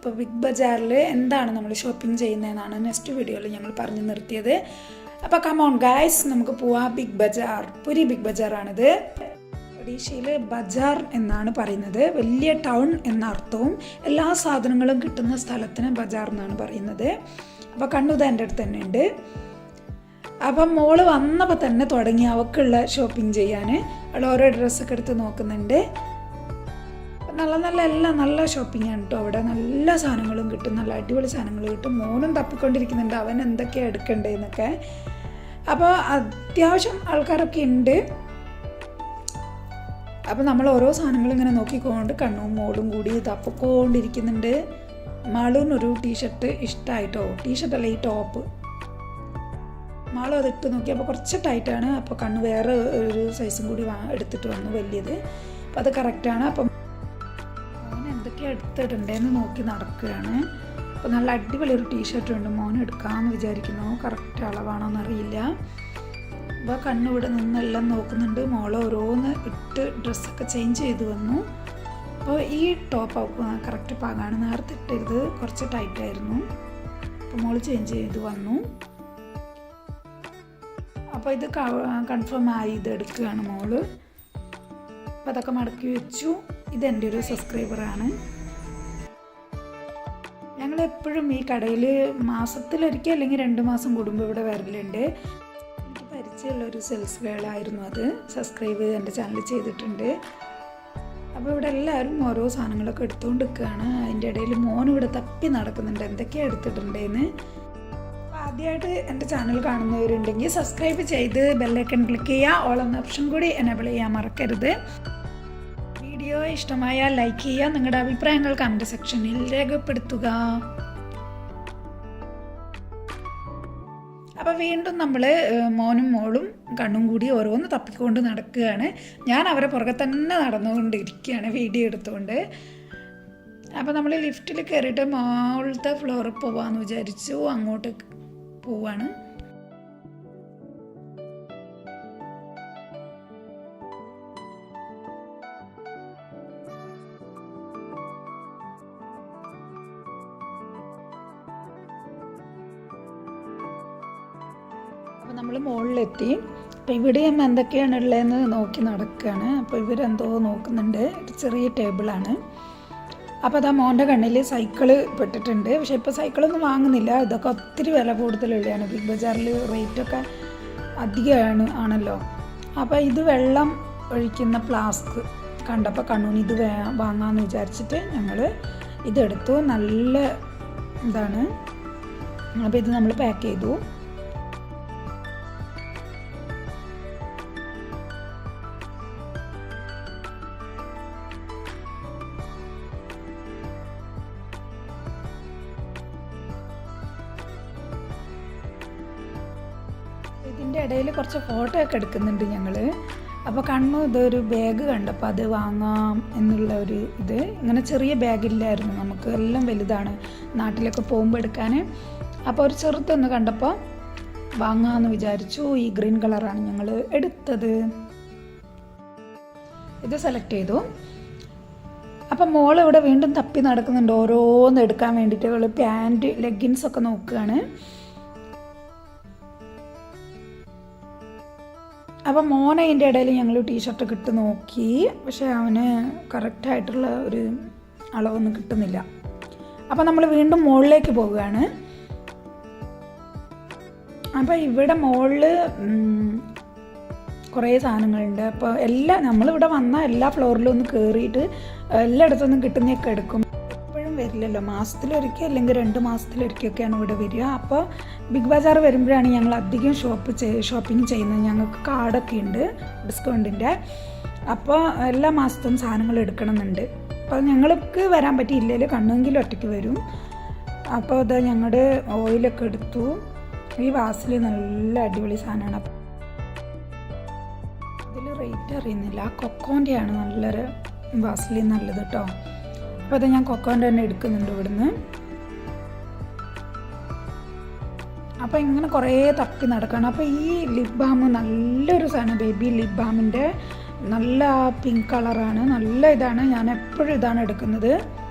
ഇപ്പോൾ ബിഗ് ബജാറിൽ എന്താണ് നമ്മൾ ഷോപ്പിംഗ് ചെയ്യുന്നതെന്നാണ് നെക്സ്റ്റ് വീഡിയോയിൽ ഞങ്ങൾ പറഞ്ഞു നിർത്തിയത്. അപ്പോൾ കമോൺ ഗായ്സ്, നമുക്ക് പോവാം. ബിഗ് ബജാർ, പുരി ബിഗ് ബജാറാണിത്. ഒഡീഷയിൽ ബജാർ എന്നാണ് പറയുന്നത്. വലിയ ടൗൺ എന്ന അർത്ഥവും എല്ലാ സാധനങ്ങളും കിട്ടുന്ന സ്ഥലത്തിന് ബജാർ എന്നാണ് പറയുന്നത്. അപ്പോൾ കണ്ണൂത എൻ്റെ അടുത്ത് തന്നെ ഉണ്ട്. അപ്പം മോള് വന്നപ്പോൾ തന്നെ തുടങ്ങി അവൾക്കുള്ള ഷോപ്പിംഗ് ചെയ്യാൻ. അവൾ ഓരോ ഡ്രസ്സൊക്കെ എടുത്ത് നോക്കുന്നുണ്ട്. നല്ല ഷോപ്പിംഗ് ആണ് കേട്ടോ. അവിടെ നല്ല സാധനങ്ങളും കിട്ടും, നല്ല അടിപൊളി സാധനങ്ങൾ കിട്ടും. മോനും തപ്പിക്കൊണ്ടിരിക്കുന്നുണ്ട് അവൻ എന്തൊക്കെയാണ് എടുക്കണ്ടേന്നൊക്കെ. അപ്പോൾ അത്യാവശ്യം ആൾക്കാരൊക്കെ ഉണ്ട്. അപ്പോൾ നമ്മൾ ഓരോ സാധനങ്ങളും ഇങ്ങനെ നോക്കിക്കൊണ്ട് കണ്ണും മോളും കൂടി തപ്പിക്കൊണ്ടിരിക്കുന്നുണ്ട്. മാളൂനൊരു ടീഷർട്ട് ഇഷ്ടമായിട്ടോ, ടീഷർട്ടല്ല ഈ ടോപ്പ്. മാളും അതിട്ട് നോക്കിയപ്പോൾ കുറച്ച് ടൈറ്റാണ്. അപ്പോൾ കണ്ണ് വേറെ ഒരു സൈസും കൂടി എടുത്തിട്ട് വന്നു, വലിയത്. അപ്പോൾ അത് കറക്റ്റാണ്. അപ്പം മോൻ എന്തൊക്കെയാണ് എടുത്തിട്ടുണ്ടെന്ന് നോക്കി നടക്കുകയാണ്. അപ്പോൾ നല്ല അടിപൊളി ഒരു ടീഷർട്ട് ഉണ്ട്, മോൻ എടുക്കാമെന്ന് വിചാരിക്കുന്നു. കറക്റ്റ് അളവാണോന്നറിയില്ല. അപ്പോൾ കണ്ണിവിടെ നിന്നെല്ലാം നോക്കുന്നുണ്ട്. മോളെ ഓരോന്ന് ഇട്ട് ഡ്രസ്സൊക്കെ ചേഞ്ച് ചെയ്ത് വന്നു. അപ്പോൾ ഈ ടോപ്പ് അവൾക്ക് കറക്റ്റ് പാകാണ്. നേരത്തെ ഇട്ടത് കുറച്ച് ടൈറ്റായിരുന്നു. അപ്പോൾ മോള് ചേഞ്ച് ചെയ്ത് വന്നു. അപ്പോൾ ഇത് കൺഫേം ആയി, ഇത് എടുക്കുകയാണ് മോള്. അപ്പോൾ അതൊക്കെ മടക്കി വെച്ചു. ഇതെൻ്റെ ഒരു സബ്സ്ക്രൈബറാണ്. ഞങ്ങളെപ്പോഴും ഈ കടയിൽ മാസത്തിലൊരിക്കൽ അല്ലെങ്കിൽ 2 മാസം കൂടുമ്പോൾ ഇവിടെ വരലുണ്ട്. എനിക്ക് പരിചയമുള്ളൊരു സെയിൽസ് ഗേളായിരുന്നു അത്. സബ്സ്ക്രൈബ് എൻ്റെ ചാനൽ ചെയ്തിട്ടുണ്ട്. അപ്പോൾ ഇവിടെ എല്ലാവരും ഓരോ സാധനങ്ങളൊക്കെ എടുത്തുകൊണ്ട് നിൽക്കുകയാണ്. അതിൻ്റെ ഇടയിൽ മോൻ ഇവിടെ തപ്പി നടക്കുന്നുണ്ട് എന്തൊക്കെയാണ് എടുത്തിട്ടുണ്ടെന്ന്. ആദ്യമായിട്ട് എൻ്റെ ചാനൽ കാണുന്നവരുണ്ടെങ്കിൽ സബ്സ്ക്രൈബ് ചെയ്ത് ബെല്ലൈക്കൺ ക്ലിക്ക് ചെയ്യുക. ഓൾ എന്ന ഓപ്ഷൻ കൂടി എനേബിൾ ചെയ്യാൻ മറക്കരുത്. വീഡിയോ ഇഷ്ടമായാൽ ലൈക്ക് ചെയ്യുക. നിങ്ങളുടെ അഭിപ്രായങ്ങൾ കമൻറ്റ് സെക്ഷനിൽ രേഖപ്പെടുത്തുക. അപ്പോൾ വീണ്ടും നമ്മൾ മോനും മോളും കണ്ണും കൂടി ഓരോന്ന് തപ്പിക്കൊണ്ട് നടക്കുകയാണ്. ഞാൻ അവരെ പുറകെ തന്നെ നടന്നുകൊണ്ടിരിക്കുകയാണ് വീഡിയോ എടുത്തുകൊണ്ട്. അപ്പോൾ നമ്മൾ ലിഫ്റ്റിൽ കയറിയിട്ട് മോളത്തെ ഫ്ലോറിൽ പോവാമെന്ന് വിചാരിച്ചു. അങ്ങോട്ട് പോവാണ്. അപ്പോൾ നമ്മൾ മുകളിലെത്തി. അപ്പോൾ ഇവിടെയും എന്തൊക്കെയാണ് ഉള്ളതെന്ന് നോക്കി നടക്കുകയാണ്. അപ്പോൾ ഇവരെന്തോ നോക്കുന്നുണ്ട്. ഒരു ചെറിയ ടേബിളാണ്. അപ്പോൾ അതാ മോൻ്റെ കണ്ണിൽ സൈക്കിള് പെട്ടിട്ടുണ്ട്. പക്ഷേ ഇപ്പോൾ സൈക്കിളൊന്നും വാങ്ങുന്നില്ല. ഇതൊക്കെ ഒത്തിരി വില കൂടുതലുള്ളതാണ്. ബിഗ് ബജാറിൽ റേറ്റൊക്കെ ആണല്ലോ. അപ്പോൾ ഇത് വെള്ളം ഒഴിക്കുന്ന ഫ്ലാസ്ക് കണ്ടപ്പോൾ കണ്ണൂന് ഇത് വാങ്ങാമെന്ന് വിചാരിച്ചിട്ട് ഞങ്ങൾ ഇതെടുത്തു. നല്ല ഇതാണ്. അപ്പോൾ ഇത് നമ്മൾ പാക്ക് ചെയ്തു. ഇതിൻ്റെ ഇടയിൽ കുറച്ച് ഫോട്ടോ ഒക്കെ എടുക്കുന്നുണ്ട് ഞങ്ങൾ. അപ്പോൾ കണ്ണു ഇതൊരു ബാഗ് കണ്ടപ്പോൾ അത് വാങ്ങാം എന്നുള്ള ഒരു ഇത്. ഇങ്ങനെ ചെറിയ ബാഗില്ലായിരുന്നു നമുക്ക്, എല്ലാം വലുതാണ് നാട്ടിലൊക്കെ പോകുമ്പോൾ എടുക്കാൻ. അപ്പോൾ ഒരു ചെറുതൊന്ന് കണ്ടപ്പോൾ വാങ്ങാമെന്ന് വിചാരിച്ചു. ഈ ഗ്രീൻ കളറാണ് ഞങ്ങൾ എടുത്തത്. ഇത് സെലക്ട് ചെയ്തു. അപ്പം മോൾ ഇവിടെ വീണ്ടും തപ്പി നടക്കുന്നുണ്ട് ഓരോന്ന് എടുക്കാൻ വേണ്ടിയിട്ട്. അവൾ പാൻറ്റ് ലെഗിൻസൊക്കെ നോക്കുകയാണ്. അപ്പം മോനെ അതിൻ്റെ ഇടയിൽ ഞങ്ങൾ ടീഷർട്ടൊക്കെ ഇട്ട് നോക്കി. പക്ഷേ അവന് കറക്റ്റായിട്ടുള്ള ഒരു അളവൊന്നും കിട്ടുന്നില്ല. അപ്പം നമ്മൾ വീണ്ടും മുകളിലേക്ക് പോവുകയാണ്. അപ്പോൾ ഇവിടെ മുകളിൽ കുറേ സാധനങ്ങളുണ്ട്. അപ്പോൾ നമ്മളിവിടെ വന്നാൽ എല്ലാ ഫ്ലോറിലും ഒന്ന് കയറിയിട്ട് എല്ലായിടത്തൊന്നും കിട്ടുന്നതൊക്കെ എടുക്കും. എപ്പോഴും വരില്ലല്ലോ, മാസത്തിലൊരിക്കൽ അല്ലെങ്കിൽ 2 മാസത്തിലൊരിക്കലൊക്കെയാണ് ഇവിടെ വരിക. അപ്പോൾ ബിഗ് ബജാർ വരുമ്പോഴാണ് ഞങ്ങൾ അധികം ഷോപ്പിംഗ് ചെയ്യുന്നത്. ഞങ്ങൾക്ക് കാർഡൊക്കെ ഉണ്ട് ഡിസ്കൗണ്ടിൻ്റെ. അപ്പോൾ എല്ലാ മാസത്തും സാധനങ്ങൾ എടുക്കണമെന്നുണ്ട്. അപ്പോൾ ഞങ്ങൾക്ക് വരാൻ പറ്റിയില്ലെങ്കിൽ കണ്ണെങ്കിലും ഒറ്റയ്ക്ക് വരും. അപ്പോൾ അത് ഞങ്ങളുടെ ഓയിലൊക്കെ എടുത്തു. ഈ വാസിൽ നല്ല അടിപൊളി സാധനമാണ്. ഇതിൽ റേറ്റ് അറിയുന്നില്ല. കൊക്കോൻ്റെയാണ് നല്ലൊരു വാസിൽ നല്ലത് കേട്ടോ. അപ്പോൾ അത് ഞാൻ കൊക്കോൻ്റെ തന്നെ എടുക്കുന്നുണ്ട് ഇവിടുന്ന്. അപ്പോൾ ഇങ്ങനെ കുറേ തപ്പി നടക്കണം. അപ്പോൾ ഈ ലിപ് ബാം നല്ലൊരു സാധനം, ബേബി ലിപ് ബാമിൻ്റെ നല്ല പിങ്ക് കളറാണ്, നല്ല ഇതാണ്. ഞാൻ എപ്പോഴും ഇതാണ് എടുക്കുന്നത്.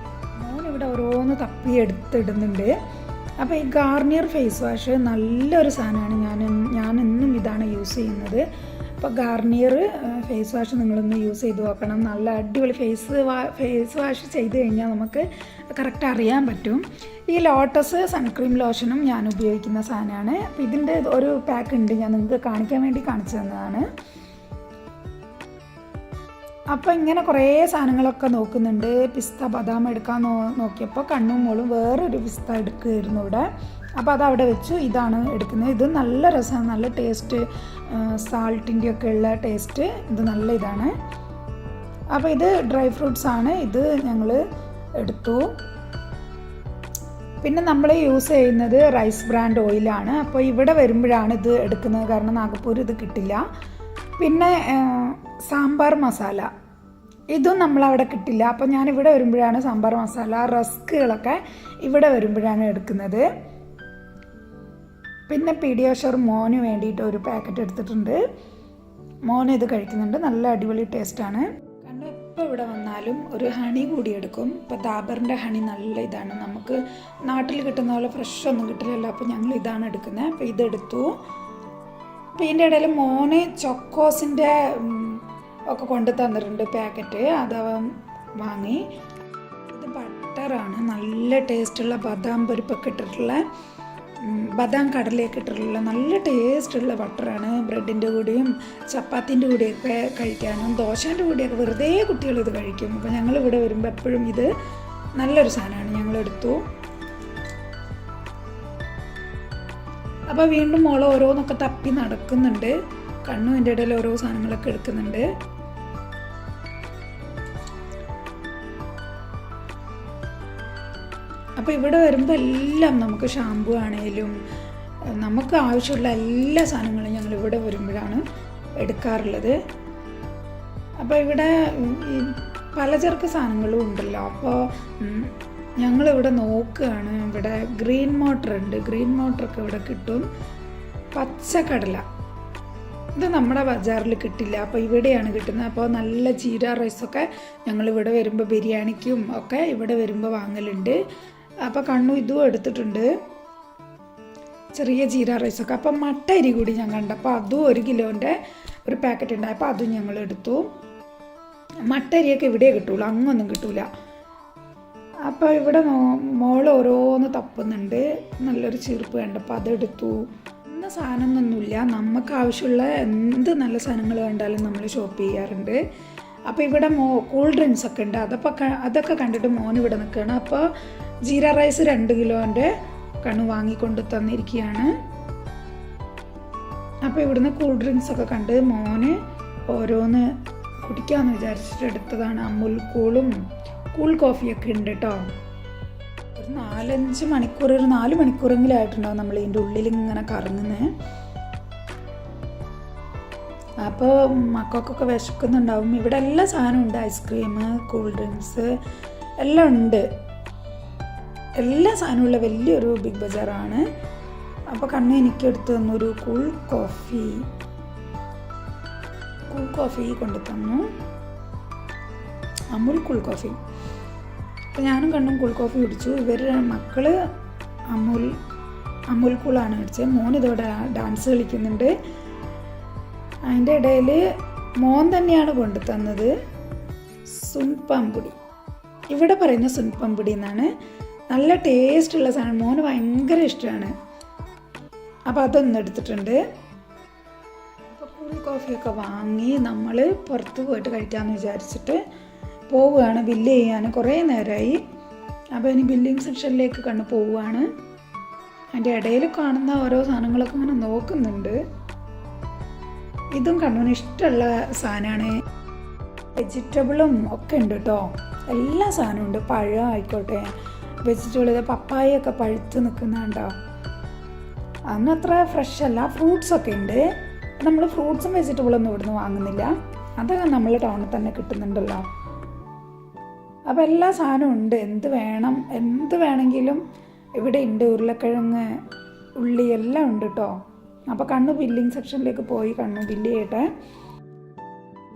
മോനിവിടെ ഓരോ ഓരോന്ന് തപ്പി എടുത്തിടുന്നുണ്ട്. അപ്പോൾ ഈ ഗാർണിയർ ഫേസ് വാഷ് നല്ലൊരു സാധനമാണ്. ഞാൻ എന്നും ഇതാണ് യൂസ് ചെയ്യുന്നത്. അപ്പോൾ ഗാർണിയർ ഫേസ് വാഷ് നിങ്ങളൊന്ന് യൂസ് ചെയ്ത് നോക്കണം. നല്ല അടിപൊളി ഫേസ് വാഷ് ചെയ്ത് കഴിഞ്ഞാൽ നമുക്ക് കറക്റ്റ് അറിയാൻ പറ്റും. ഈ ലോട്ടസ് സൺക്രീം ലോഷനും ഞാൻ ഉപയോഗിക്കുന്ന സാധനമാണ്. അപ്പോൾ ഇതിൻ്റെ ഒരു പാക്ക് ഉണ്ട്, ഞാൻ നിങ്ങൾക്ക് കാണിക്കാൻ വേണ്ടി കാണിച്ചു തന്നതാണ്. അപ്പോൾ ഇങ്ങനെ കുറേ സാധനങ്ങളൊക്കെ നോക്കുന്നുണ്ട്. പിസ്ത ബദാം എടുക്കാൻ നോക്കിയപ്പോൾ കണ്ണും മോളും വേറൊരു പിസ്ത എടുക്കുമായിരുന്നു ഇവിടെ. അപ്പോൾ അതവിടെ വെച്ചു. ഇതാണ് എടുക്കുന്നത്. ഇത് നല്ല രസമാണ്, നല്ല ടേസ്റ്റ്, സാൾട്ടിൻ്റെ ഒക്കെ ഉള്ള ടേസ്റ്റ്. ഇത് നല്ല ഇതാണ്. അപ്പോൾ ഇത് ഡ്രൈ ഫ്രൂട്ട്സ് ആണ്. ഇത് ഞങ്ങൾ എടുത്തു. പിന്നെ നമ്മൾ യൂസ് ചെയ്യുന്നത് റൈസ് ബ്രാൻഡ് ഓയിലാണ്. അപ്പോൾ ഇവിടെ വരുമ്പോഴാണ് ഇത് എടുക്കുന്നത്, കാരണം നാഗപ്പൂർ ഇത് കിട്ടില്ല. പിന്നെ സാമ്പാർ മസാല ഇതും നമ്മളവിടെ കിട്ടില്ല. അപ്പോൾ ഞാനിവിടെ വരുമ്പോഴാണ് സാമ്പാർ മസാല, റസ്കുകളൊക്കെ ഇവിടെ വരുമ്പോഴാണ് എടുക്കുന്നത്. പിന്നെ പീഡിയാഷുർ മോന് വേണ്ടിയിട്ട് ഒരു പാക്കറ്റ് എടുത്തിട്ടുണ്ട്. മോന് ഇത് കഴിക്കുന്നുണ്ട്, നല്ല അടിപൊളി ടേസ്റ്റാണ്. കാരണം എപ്പോൾ ഇവിടെ വന്നാലും ഒരു ഹണി കൂടി എടുക്കും. ഇപ്പോൾ ദാബറിൻ്റെ ഹണി നല്ല ഇതാണ്, നമുക്ക് നാട്ടിൽ കിട്ടുന്ന പോലെ ഫ്രഷ് ഒന്നും കിട്ടില്ലല്ലോ. അപ്പോൾ ഞങ്ങൾ ഇതാണ് എടുക്കുന്നത്. അപ്പോൾ ഇതെടുത്തു. അപ്പോൾ ഇതിൻ്റെ ഇടയിൽ മോന് ചോക്കോസിൻ്റെ ഒക്കെ കൊണ്ടു തന്നിട്ടുണ്ട് പാക്കറ്റ്, അതവൻ വാങ്ങി. ഇത് ബട്ടറാണ്, നല്ല ടേസ്റ്റുള്ള ബദാം പരിപ്പൊക്കെ ഇട്ടിട്ടുള്ള, ബദാം കടലയൊക്കെ ഇട്ടിട്ടുള്ള നല്ല ടേസ്റ്റുള്ള ബട്ടറാണ്. ബ്രെഡിൻ്റെ കൂടെയും ചപ്പാത്തിൻ്റെ കൂടെയൊക്കെ കഴിക്കാനും ദോശേൻ്റെ കൂടെയൊക്കെ വെറുതെ കുട്ടികൾ ഇത് കഴിക്കും. അപ്പോൾ ഞങ്ങളിവിടെ വരുമ്പോൾ എപ്പോഴും ഇത് നല്ലൊരു സാധനമാണ്, ഞങ്ങളെടുത്തു. അപ്പോൾ വീണ്ടും മോള് ഓരോന്നൊക്കെ തപ്പി നടക്കുന്നുണ്ട്. കണ്ണും എൻ്റെ ഇടയിൽ ഓരോ സാധനങ്ങളൊക്കെ എടുക്കുന്നുണ്ട്. അപ്പോൾ ഇവിടെ വരുമ്പോൾ എല്ലാം നമുക്ക് ഷാമ്പു ആണെങ്കിലും നമുക്ക് ആവശ്യമുള്ള എല്ലാ സാധനങ്ങളും ഞങ്ങൾ ഇവിടെ വരുമ്പോഴാണ് എടുക്കാറുള്ളത്. അപ്പോൾ ഇവിടെ പലചരക്ക് സാധനങ്ങളും ഉണ്ടല്ലോ. അപ്പോൾ ഞങ്ങളിവിടെ നോക്കുകയാണ്. ഇവിടെ ഗ്രീൻ മോട്ടർ ഉണ്ട്, ഗ്രീൻ മോട്ടറൊക്കെ ഇവിടെ കിട്ടും. പച്ചക്കടല ഇത് നമ്മുടെ ബജാറിൽ കിട്ടില്ല, അപ്പോൾ ഇവിടെയാണ് കിട്ടുന്നത്. അപ്പോൾ നല്ല ജീര റൈസൊക്കെ ഞങ്ങളിവിടെ വരുമ്പോൾ ബിരിയാണിക്കും ഒക്കെ ഇവിടെ വരുമ്പോൾ വാങ്ങലുണ്ട്. അപ്പോൾ കണ്ണു ഇതും എടുത്തിട്ടുണ്ട്, ചെറിയ ജീര റൈസൊക്കെ. അപ്പം മട്ട അരി കൂടി ഞാൻ കണ്ടപ്പോൾ അതും 1 കിലോൻ്റെ ഒരു പാക്കറ്റ് ഉണ്ടായപ്പോൾ അതും ഞങ്ങൾ എടുത്തു. മട്ട അരിയൊക്കെ ഇവിടെ കിട്ടുള്ളൂ, അങ്ങൊന്നും കിട്ടൂല. അപ്പോൾ ഇവിടെ മോൾ ഓരോന്ന് തപ്പുന്നുണ്ട്. നല്ലൊരു ചീർപ്പ് കണ്ടപ്പോൾ അതെടുത്തു. ഇന്ന സാധനമൊന്നുമില്ല, നമുക്ക് ആവശ്യമുള്ള എന്ത് നല്ല സാധനങ്ങൾ കണ്ടാലും നമ്മൾ ഷോപ്പ് ചെയ്യാറുണ്ട്. അപ്പോൾ ഇവിടെ കൂൾ ഡ്രിങ്ക്സ് ഒക്കെ ഉണ്ട്, അതൊക്കെ കണ്ടിട്ട് മോൻ ഇവിടെ നിൽക്കുകയാണ്. അപ്പോൾ ജീര റൈസ് 2 കിലോൻ്റെ കണ്ണു വാങ്ങിക്കൊണ്ട് തന്നിരിക്കുകയാണ്. അപ്പോൾ ഇവിടുന്ന് കൂൾ ഡ്രിങ്ക്സ് ഒക്കെ കണ്ട് മോന് ഓരോന്ന് കുടിക്കാമെന്ന് വിചാരിച്ചിട്ട് എടുത്തതാണ്. അമുൽ കൂളും കൂൾ കോഫിയൊക്കെ ഉണ്ട് കേട്ടോ. ഒരു 4-5 മണിക്കൂർ, ഒരു 4 മണിക്കൂറെങ്കിലും ആയിട്ടുണ്ടാവും നമ്മൾ ഇതിൻ്റെ ഉള്ളിൽ ഇങ്ങനെ കറങ്ങുന്നത്. അപ്പോൾ മക്കൾക്കൊക്കെ വിശക്കുന്നുണ്ടാവും. ഇവിടെ എല്ലാ സാധനവും ഉണ്ട്, ഐസ്ക്രീം, കൂൾ ഡ്രിങ്ക്സ് എല്ലാം ഉണ്ട്. എല്ലാ സാധനമുള്ള വലിയൊരു ബിഗ് ബജാറാണ്. അപ്പോൾ കണ്ണു എനിക്ക് എടുത്തു തന്നൊരു കൂൾ കോഫി കൊണ്ടു തന്നു, അമുൽ കൂൾ കോഫി. അപ്പോൾ ഞാനും കണ്ണും കൂൾ കോഫി കുടിച്ചു. മക്കൾ അമുൽ കൂളാണ് കുടിച്ചത്. മോൻ ഇതോടെ ഡാൻസ് കളിക്കുന്നുണ്ട്. അതിൻ്റെ ഇടയിൽ മോൻ തന്നെയാണ് കൊണ്ടു തന്നത് സുൻപാമ്പുടി. ഇവിടെ പറയുന്ന സുൻപാമ്പുടി എന്നാണ്. നല്ല ടേസ്റ്റുള്ള സാധനം, മോന് ഭയങ്കര ഇഷ്ടമാണ്. അപ്പോൾ അതൊന്നും എടുത്തിട്ടുണ്ട്. അപ്പോൾ കൂൾ കോഫിയൊക്കെ വാങ്ങി നമ്മൾ പുറത്ത് പോയിട്ട് കഴിക്കാമെന്ന് വിചാരിച്ചിട്ട് പോവുകയാണ്. ബില്ല് ചെയ്യാൻ കുറേ നേരമായി. അപ്പോൾ ഇനി ബില്ലിങ് സെക്ഷനിലേക്ക് കണ്ടു പോവുകയാണ്. അതിൻ്റെ ഇടയിൽ കാണുന്ന ഓരോ സാധനങ്ങളൊക്കെ ഇങ്ങനെ നോക്കുന്നുണ്ട്. ഇതും കണ്ണുവിന് ഇഷ്ടമുള്ള സാധനമാണ്. വെജിറ്റബിളും ഒക്കെ ഉണ്ട് കേട്ടോ, എല്ലാ സാധനവും ഉണ്ട്. പഴം ആയിക്കോട്ടെ, വെജിറ്റബിൾ, ഇത് പപ്പായൊക്കെ പഴുത്ത് നിൽക്കുന്നുണ്ടോ. അതൊന്നും അത്ര ഫ്രഷ് അല്ല. ഫ്രൂട്ട്സൊക്കെ ഉണ്ട്. നമ്മൾ ഫ്രൂട്ട്സും വെജിറ്റബിളൊന്നും ഇവിടുന്ന് വാങ്ങുന്നില്ല, അതൊക്കെ നമ്മൾ ടൗണിൽ തന്നെ കിട്ടുന്നുണ്ടല്ലോ. അപ്പോൾ എല്ലാ സാധനവും ഉണ്ട്. എന്ത് വേണമെങ്കിലും ഇവിടെ ഉണ്ട്. ഉരുളക്കിഴങ്ങ്, ഉള്ളി എല്ലാം ഉണ്ട് കേട്ടോ. അപ്പോൾ കണ്ണു ബില്ലിങ് സെക്ഷനിലേക്ക് പോയി കണ്ണു ബില്ല് ചെയ്യട്ടെ.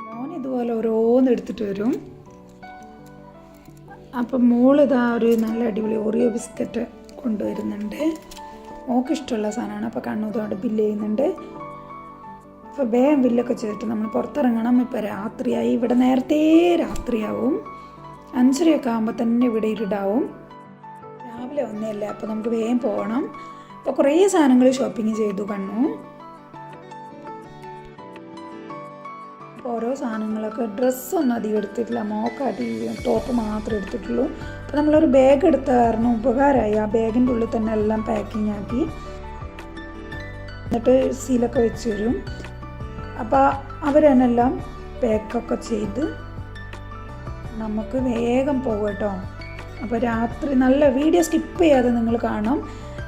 മോൻ ഇതുപോലെ ഓരോന്ന് എടുത്തിട്ട് വരും. അപ്പം മോളിതാ ഒരു നല്ല അടിപൊളി ഓറിയോ ബിസ്ക്കറ്റ് കൊണ്ടുവരുന്നുണ്ട്. മോൾക്ക് ഇഷ്ടമുള്ള സാധനമാണ്. അപ്പോൾ കണ്ണൂതോടെ ബില്ല് ചെയ്യുന്നുണ്ട്. അപ്പോൾ വേഗം ബില്ലൊക്കെ ചെയ്തിട്ട് നമ്മൾ പുറത്തിറങ്ങണം. ഇപ്പോൾ രാത്രിയായി. ഇവിടെ നേരത്തെ രാത്രിയാവും. 5:30 ആകുമ്പോൾ തന്നെ ഇവിടെ ഇരുടാവും. രാവിലെ ഒന്നേയല്ലേ, അപ്പോൾ നമുക്ക് വേഗം പോകണം. അപ്പോൾ കുറേ സാധനങ്ങൾ ഷോപ്പിംഗ് ചെയ്തു കണ്ണു. അപ്പോൾ ഓരോ സാധനങ്ങളൊക്കെ ഡ്രസ്സൊന്നും അധികം എടുത്തിട്ടില്ല. മോക്കാട്ടി ടോപ്പ് മാത്രമേ എടുത്തിട്ടുള്ളൂ. അപ്പോൾ നമ്മളൊരു ബാഗ് എടുത്ത കാരണം ഉപകാരമായി. ആ ബാഗിൻ്റെ ഉള്ളിൽ തന്നെ എല്ലാം പാക്കിംഗ് ആക്കി എന്നിട്ട് സീലൊക്കെ വെച്ച് തരും. അപ്പോൾ അവരെന്നെല്ലാം പാക്കൊക്കെ ചെയ്ത് നമുക്ക് വേഗം പോകും കേട്ടോ. അപ്പോൾ രാത്രി നല്ല വീഡിയോ സ്കിപ്പ് ചെയ്യാതെ നിങ്ങൾ കാണും.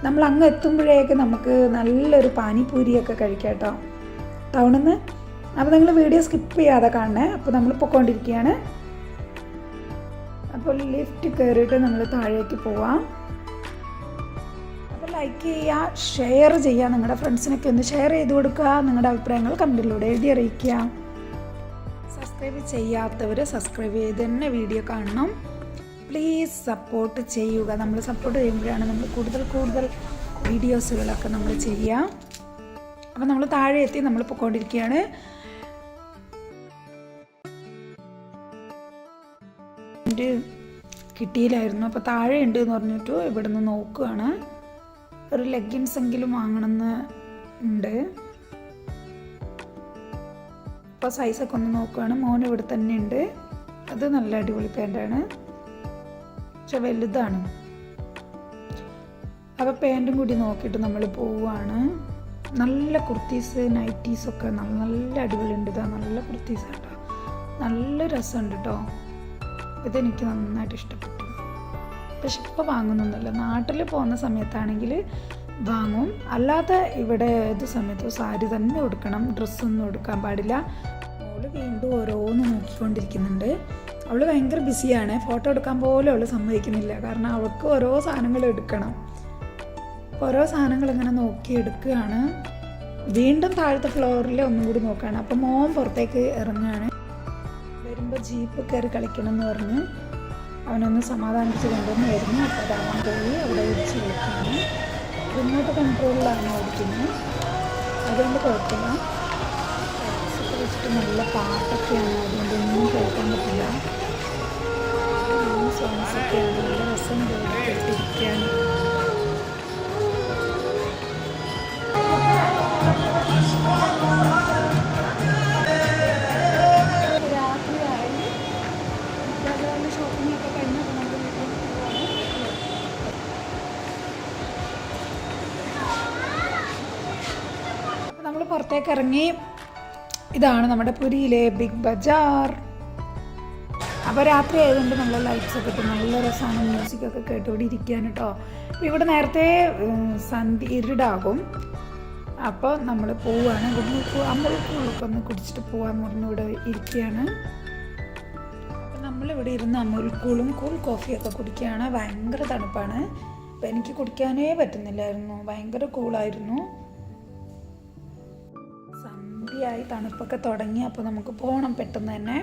നമ്മൾ അങ്ങ് എത്തുമ്പോഴേക്ക് നമുക്ക് നല്ലൊരു പാനിപൂരിയൊക്കെ കഴിക്കാം കേട്ടോ ടൗണിൽ നിന്ന്. അപ്പോൾ നിങ്ങൾ വീഡിയോ സ്കിപ്പ് ചെയ്യാതെ കാണണേ. അപ്പോൾ നമ്മൾ പൊയ്ക്കൊണ്ടിരിക്കുകയാണ്. അപ്പോൾ ലിഫ്റ്റ് കയറിയിട്ട് നമ്മൾ താഴേക്ക് പോവാം. അപ്പോൾ ലൈക്ക് ചെയ്യുക, ഷെയർ ചെയ്യുക, നിങ്ങളുടെ ഫ്രണ്ട്സിനൊക്കെ ഒന്ന് ഷെയർ ചെയ്ത് കൊടുക്കുക. നിങ്ങളുടെ അഭിപ്രായങ്ങൾ കമൻറ്റിലൂടെ എഴുതി അറിയിക്കുക. സബ്സ്ക്രൈബ് ചെയ്യാത്തവർ സബ്സ്ക്രൈബ് ചെയ്ത് തന്നെ വീഡിയോ കാണണം. പ്ലീസ് സപ്പോർട്ട് ചെയ്യുക. നമ്മൾ സപ്പോർട്ട് ചെയ്യുമ്പോഴാണ് നമ്മൾ കൂടുതൽ വീഡിയോസുകളൊക്കെ നമ്മൾ ചെയ്യുക. അപ്പോൾ നമ്മൾ താഴെ എത്തി നമ്മൾ പൊയ്ക്കൊണ്ടിരിക്കുകയാണ്. കിട്ടിയില്ലായിരുന്നു. അപ്പോൾ താഴെ ഉണ്ട് എന്ന് പറഞ്ഞിട്ട് ഇവിടെ നിന്ന് നോക്കുകയാണ്. ഒരു ലെഗിൻസ് എങ്കിലും വാങ്ങണമെന്ന് ഉണ്ട്. അപ്പോൾ സൈസൊക്കെ ഒന്ന് നോക്കുകയാണ്. മോൻ ഇവിടെ തന്നെ ഉണ്ട്. അത് നല്ല അടിപൊളി പാൻറ്റാണ്, പക്ഷെ വലുതാണ്. അപ്പോൾ പാൻറ്റും കൂടി നോക്കിയിട്ട് നമ്മൾ പോവുകയാണ്. നല്ല കുർത്തീസ് നൈറ്റീസൊക്കെ നല്ല അടിപൊളി ഉണ്ട്. ഇതാ നല്ല കുർത്തീസാണ് കേട്ടോ, നല്ല രസമുണ്ട് കേട്ടോ. ഇതെനിക്ക് നന്നായിട്ട് ഇഷ്ടപ്പെട്ടു. പക്ഷെ ഇപ്പോൾ വാങ്ങുന്നൊന്നുമില്ല. നാട്ടിൽ പോകുന്ന സമയത്താണെങ്കിൽ വാങ്ങും. അല്ലാതെ ഇവിടെ ഏത് സമയത്തും സാരി തന്നെ ഉടുക്കണം, ഡ്രസ്സൊന്നും എടുക്കാൻ പാടില്ല. അവള് വീണ്ടും ഓരോന്ന് നോക്കിക്കൊണ്ടിരിക്കുന്നുണ്ട്. അവൾ ഭയങ്കര ബിസിയാണ്. ഫോട്ടോ എടുക്കാൻ പോലും അവൾ സമ്മതിക്കുന്നില്ല. കാരണം അവൾക്ക് ഓരോ സാധനങ്ങൾ എടുക്കണം. ഓരോ സാധനങ്ങൾ ഇങ്ങനെ നോക്കി എടുക്കുകയാണ്. വീണ്ടും താഴത്തെ ഫ്ലോറിൽ ഒന്നും കൂടി നോക്കുകയാണ്. അപ്പോൾ മോൻ പുറത്തേക്ക് ഇറങ്ങുകയാണ്. വരുമ്പോൾ ജീപ്പ് കയറി കളിക്കണം എന്ന് പറഞ്ഞ് അവനൊന്ന് സമാധാനിച്ച് കൊണ്ടുവന്ന് വരുന്നു. അപ്പോൾ അതാവാൻ പോയി അവിടെ വിളിച്ച് കളിക്കുകയാണ്. റിമോട്ട് കൺട്രോളിലാണ് ഓടിക്കുന്നത്, അതുകൊണ്ട് കുഴപ്പമില്ല. ടാക്സൊക്കെ വെച്ചിട്ട് നല്ല പാട്ടൊക്കെയാണ്, അതുകൊണ്ട് ഒന്നും കേൾക്കാൻ പറ്റില്ല. സോങ്സൊക്കെയാണ്, നല്ല രസം കേട്ടിരിക്കാൻ. രാത്രിയായി ഷോപ്പിംഗ് ഒക്കെ കഴിഞ്ഞപ്പോൾ നമുക്ക് വീട്ടിലേക്ക് പോവാണ്. നമ്മൾ പുറത്തേക്ക് ഇറങ്ങി. ഇതാണ് നമ്മുടെ പുരിയിലെ ബിഗ് ബജാർ. അപ്പോൾ രാത്രി ആയതുകൊണ്ട് നല്ല ലൈറ്റ്സൊക്കെ ഇട്ട് നല്ല രസമാണ്. മ്യൂസിക്കൊക്കെ കേട്ടുകൂടി ഇരിക്കാൻ കേട്ടോ. അപ്പോൾ ഇവിടെ നേരത്തെ ഇരുടാകും. അപ്പോൾ നമ്മൾ പോവുകയാണ്. അമ്പലക്കുള്ളൊക്കെ ഒന്ന് കുടിച്ചിട്ട് പോകാമെന്ന് പറഞ്ഞ് ഇവിടെ ഇരിക്കുകയാണ്. അപ്പോൾ നമ്മളിവിടെ ഇരുന്ന് അമൂൽക്കൂളും കൂൾ കോഫിയൊക്കെ കുടിക്കുകയാണ്. ഭയങ്കര തണുപ്പാണ്. അപ്പോൾ എനിക്ക് കുടിക്കാനേ പറ്റുന്നില്ലായിരുന്നു, ഭയങ്കര കൂളായിരുന്നു. സന്ധ്യയായി, തണുപ്പൊക്കെ തുടങ്ങി. അപ്പോൾ നമുക്ക് പോകണം പെട്ടെന്ന് തന്നെ.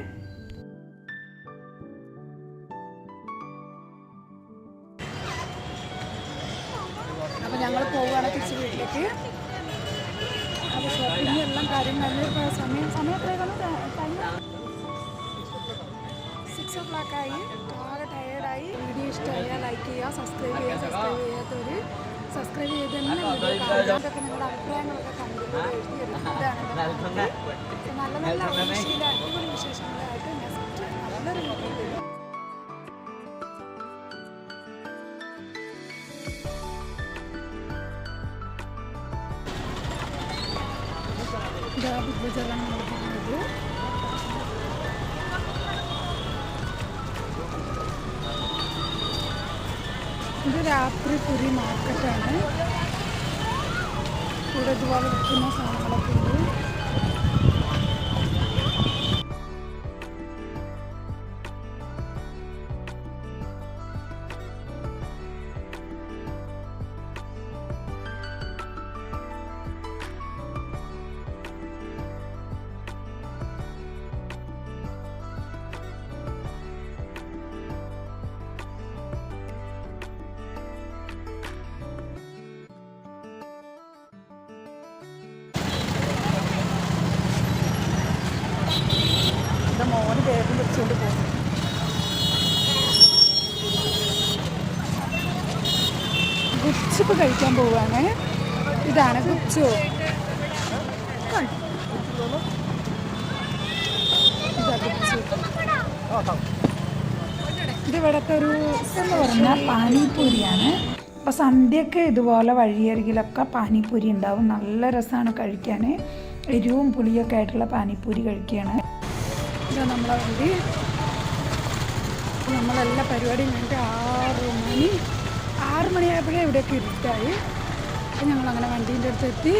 അപ്പോൾ ഞങ്ങൾ പോവുകയാണ് തിരിച്ച് വീട്ടിലേക്ക്. അപ്പോൾ ഷോപ്പിംഗ് എല്ലാം കാര്യം കഴിഞ്ഞ സമയം എത്രയാണ്? 6 o'clock ആയി. ആകെ ടയേർഡായി. വീഡിയോ ഇഷ്ടമായാൽ ലൈക്ക് ചെയ്യുക, സബ്സ്ക്രൈബ് ചെയ്യുക. സബ്സ്ക്രൈബ് ചെയ്യാത്തവർ സബ്സ്ക്രൈബ് ചെയ്ത് തന്നെ വീഡിയോ കാണാതൊക്കെ നിങ്ങളുടെ അഭിപ്രായങ്ങളൊക്കെ കണ്ടിട്ട് എഴുതിയെടുക്കുന്നതാണ്. നല്ല നല്ല അടിപൊളി വിശേഷങ്ങളായിട്ട് നെക്സ്റ്റ് നല്ലൊരു വീഡിയോ തരും. ബിഗ് ബജാറാണ് നടക്കുന്നത്. ഇത് രാത്രി പുരി മാർക്കറ്റാണ്. ഇവിടെ ഇതുപോലെ വിൽക്കുന്ന സാധനങ്ങളൊക്കെ ഉണ്ട്. എൻ്റെ മോന് ബാഗും വെച്ചുകൊണ്ട് പോകും. ഗുപ്ചുപ്പ് കഴിക്കാൻ പോവുകയാണ്. ഇതാണ് ഗുപ്ചു. ഇത് ഇവിടുത്തെ ഒരു എന്ന് പറഞ്ഞാൽ പാനിപൂരിയാണ്. അപ്പോൾ സന്ധ്യക്ക് ഇതുപോലെ വഴിയരികിലൊക്കെ പാനിപൂരി ഉണ്ടാവും. നല്ല രസമാണ് കഴിക്കാൻ. എരിവും പുളിയൊക്കെ ആയിട്ടുള്ള പാനിപൂരി കഴിക്കുകയാണ്. ഇതാ നമ്മളെ വണ്ടി. നമ്മളെല്ലാ പരിപാടിയും കഴിഞ്ഞിട്ട് 6 മണിയായപ്പോഴേ ഇവിടെയൊക്കെ ഇരുട്ടായി. അപ്പം ഞങ്ങളങ്ങനെ വണ്ടീൻ്റെ അടുത്ത് എത്തി.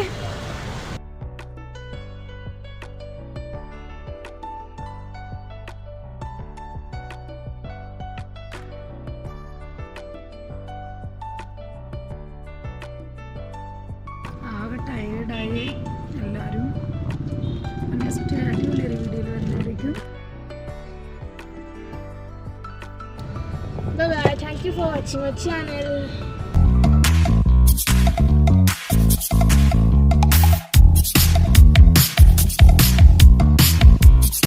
ആകെ ടയേർഡായി എല്ലാവരും. നെക്സ്റ്റ് അടിപൊളിയൊരു വീഡിയോയിൽ വരുന്നതായിരിക്കും. Bye bye. Thank you for watching my channel.